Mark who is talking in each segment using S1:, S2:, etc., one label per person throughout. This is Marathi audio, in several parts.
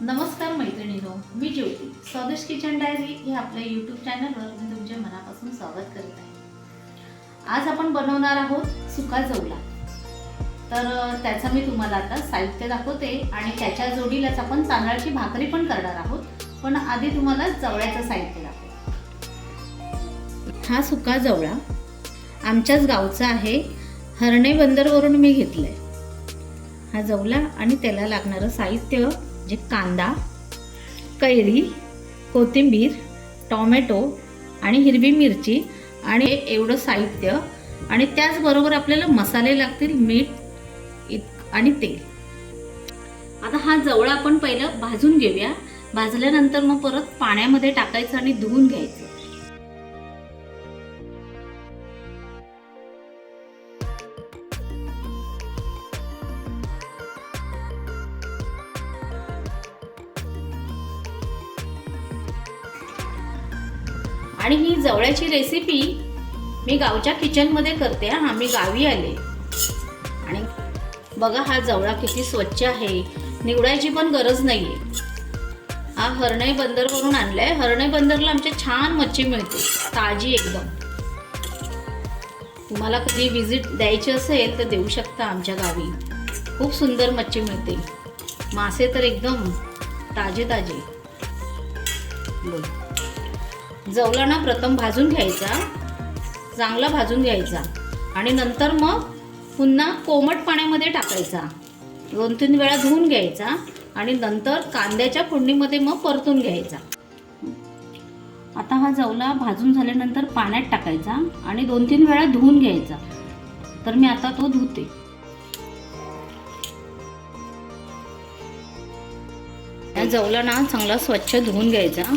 S1: नमस्कार मैत्रिणींनो, मी ज्योती. स्वादिष्ट किचन डायरी हे आपल्या यूट्यूब चॅनलवर मी तुमचे मनापासून स्वागत करत आहे. आज आपण बनवणार आहोत सुका जवला. तर त्याचं मी तुम्हाला आता साहित्य दाखवते आणि त्याच्या जोडीलाच आपण तांदळाची भाकरी पण करणार आहोत. पण आधी तुम्हाला जवळ्याचं साहित्य दाखवते. हा सुका जवळा आमच्याच गावचा आहे. हरणे बंदरवरून मी घेतलाय हा जवला. आणि त्याला लागणारं साहित्य जे कांदा, कैरी, कोथिंबीर, टोमॅटो आणि हिरवी मिरची आणि एवढं साहित्य. आणि त्याचबरोबर आपल्याला मसाले लागतील, मीठ आणि तेल. आता हा जवळा आपण पहिलं भाजून घेऊया. भाजल्यानंतर मग परत पाण्यामध्ये टाकायचं आणि धुवून घ्यायचं. आणि ही जवळ्याची रेसिपी मी गावच्या किचनमध्ये करते. हा मी गावी आले. आणि बघा हा जवळा किती स्वच्छ आहे, निवडायची पण गरज नाहीये. हा हरणे बंदरवरून आणलाय. हरणे बंदरला आमच्या छान मच्छी मिळते, ताजी एकदम. तुम्हाला कधी विजिट द्यायची असेल तर देऊ शकता. आमच्या गावी खूप सुंदर मच्छी मिळते. मासे तर एकदम ताजे ताजे. बोल, जवला ना प्रथम भाजून घ्यायचा, चांगला भाजून घ्यायचा. आणि नंतर मग पुन्हा कोमट पाण्यामध्ये टाकायचा, 2-3 वेळा धुवून घ्यायचा. आणि नंतर कांद्याच्या फोडणीमध्ये मग परतून घ्यायचा. आता हा जवला भाजून झाल्यानंतर पाण्यात टाकायचा आणि 2-3 वेळा धुवून घ्यायचा. तर मी आता तो धुते. या जवला ना चांगला स्वच्छ धुवून घ्यायचा.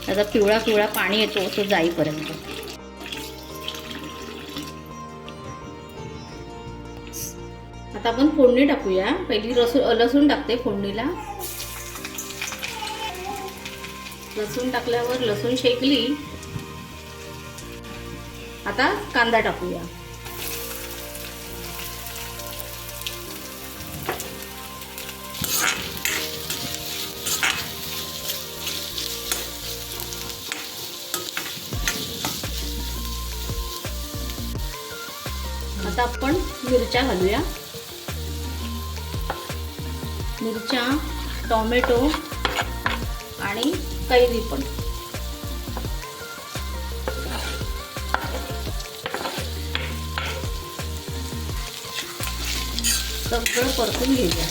S1: त्याचा पिवळा पिवळा पाणी येतो तो जाईपर्यंत. आता आपण फोडणी टाकूया. पहिली लसूण टाकते फोडणीला. लसूण टाकल्यावर लसूण शेकली. आता कांदा टाकूया. आता आपण मिरच्या घालूया. मिरच्या, टोमॅटो आणि कैरी पण. सगळं परतून घेऊया.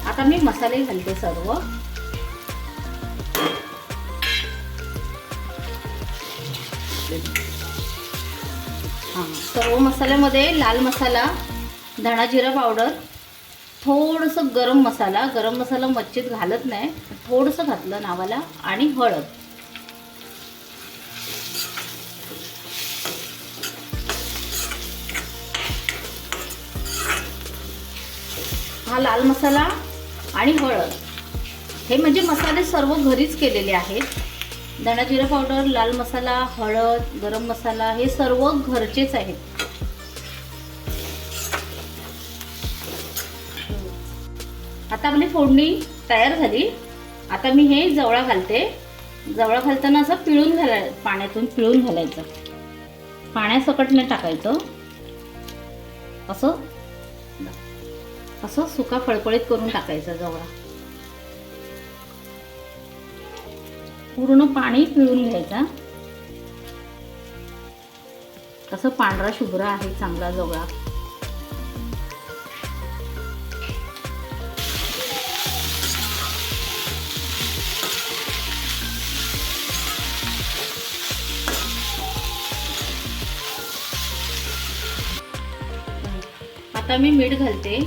S1: आता मी मसाले घालते सर्व. सर्व मसाल्यामध्ये लाल मसाला, धणा जिरा पावडर, थोडंसं गरम मसाला. गरम मसाला मच्छीत घालत नाही, थोडंसं घातलं नावाला. आणि हळद. हा लाल मसाला आणि हळद हे म्हणजे मसाले सर्व घरीच केलेले आहेत. धणा जिरा पावडर, लाल मसाला, हळद, गरम मसाला हे सर्व घरचेच आहेत. आता आपली फोडणी तयार झाली. आता मी हे जवळा घालते. जवळा घालताना असं पिळून घालायचं, पाण्यातून पिळून घालायचं. पाण्यासकट नाही टाकायचं. असं असं सुका फळफळीत करून टाकायचं जवळा. पूर्ण पाणी पिळून घ्यायचा. कसं पांढरा शुभ्र आहे चांगला जवळा. आता मी मीठ घालते.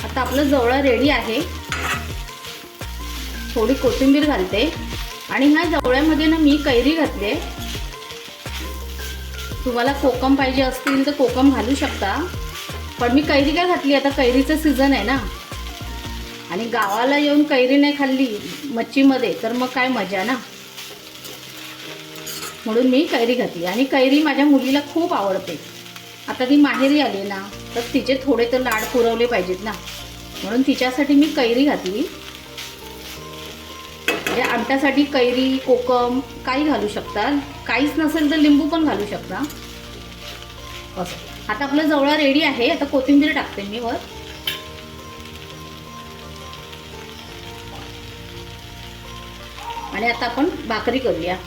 S1: आता आपलं जवळा रेडी आहे. थोडी कोथिंबीर घालते आणि ह्या जवळ्यामध्ये ना मी कैरी घातले. तुम्हाला कोकम पाहिजे असतील तर कोकम घालू शकता. पण मी कैरी काय घातली, आता कैरीचं सीझन आहे ना, आणि गावाला येऊन कैरी नाही खाल्ली मच्छीमध्ये तर मग काय मजा ना, म्हणून मी कैरी घातली. आणि कैरी माझ्या मुलीला खूप आवडते. आता ती माहेरी आली ना, तर तिचे थोडे तर लाड पुरवले पाहिजेत ना, म्हणून तिच्यासाठी मी कैरी घातली. म्हणजे आमच्यासाठी कैरी, कोकम काही घालू शकता, काहीच नसेल तर लिंबू पण घालू शकता असं. आता आपलं जवळा रेडी आहे. आता कोथिंबीर टाकते मी वर. आणि आता आपण भाकरी करूया.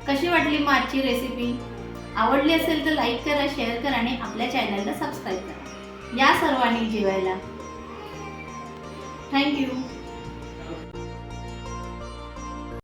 S1: कशी वाटली मग आजची रेसिपी? आवडली असेल तर लाईक करा, शेअर करा आणि आपल्या चॅनलला सबस्क्राईब करा. या सर्वांनी जेवायला. थँक्यू.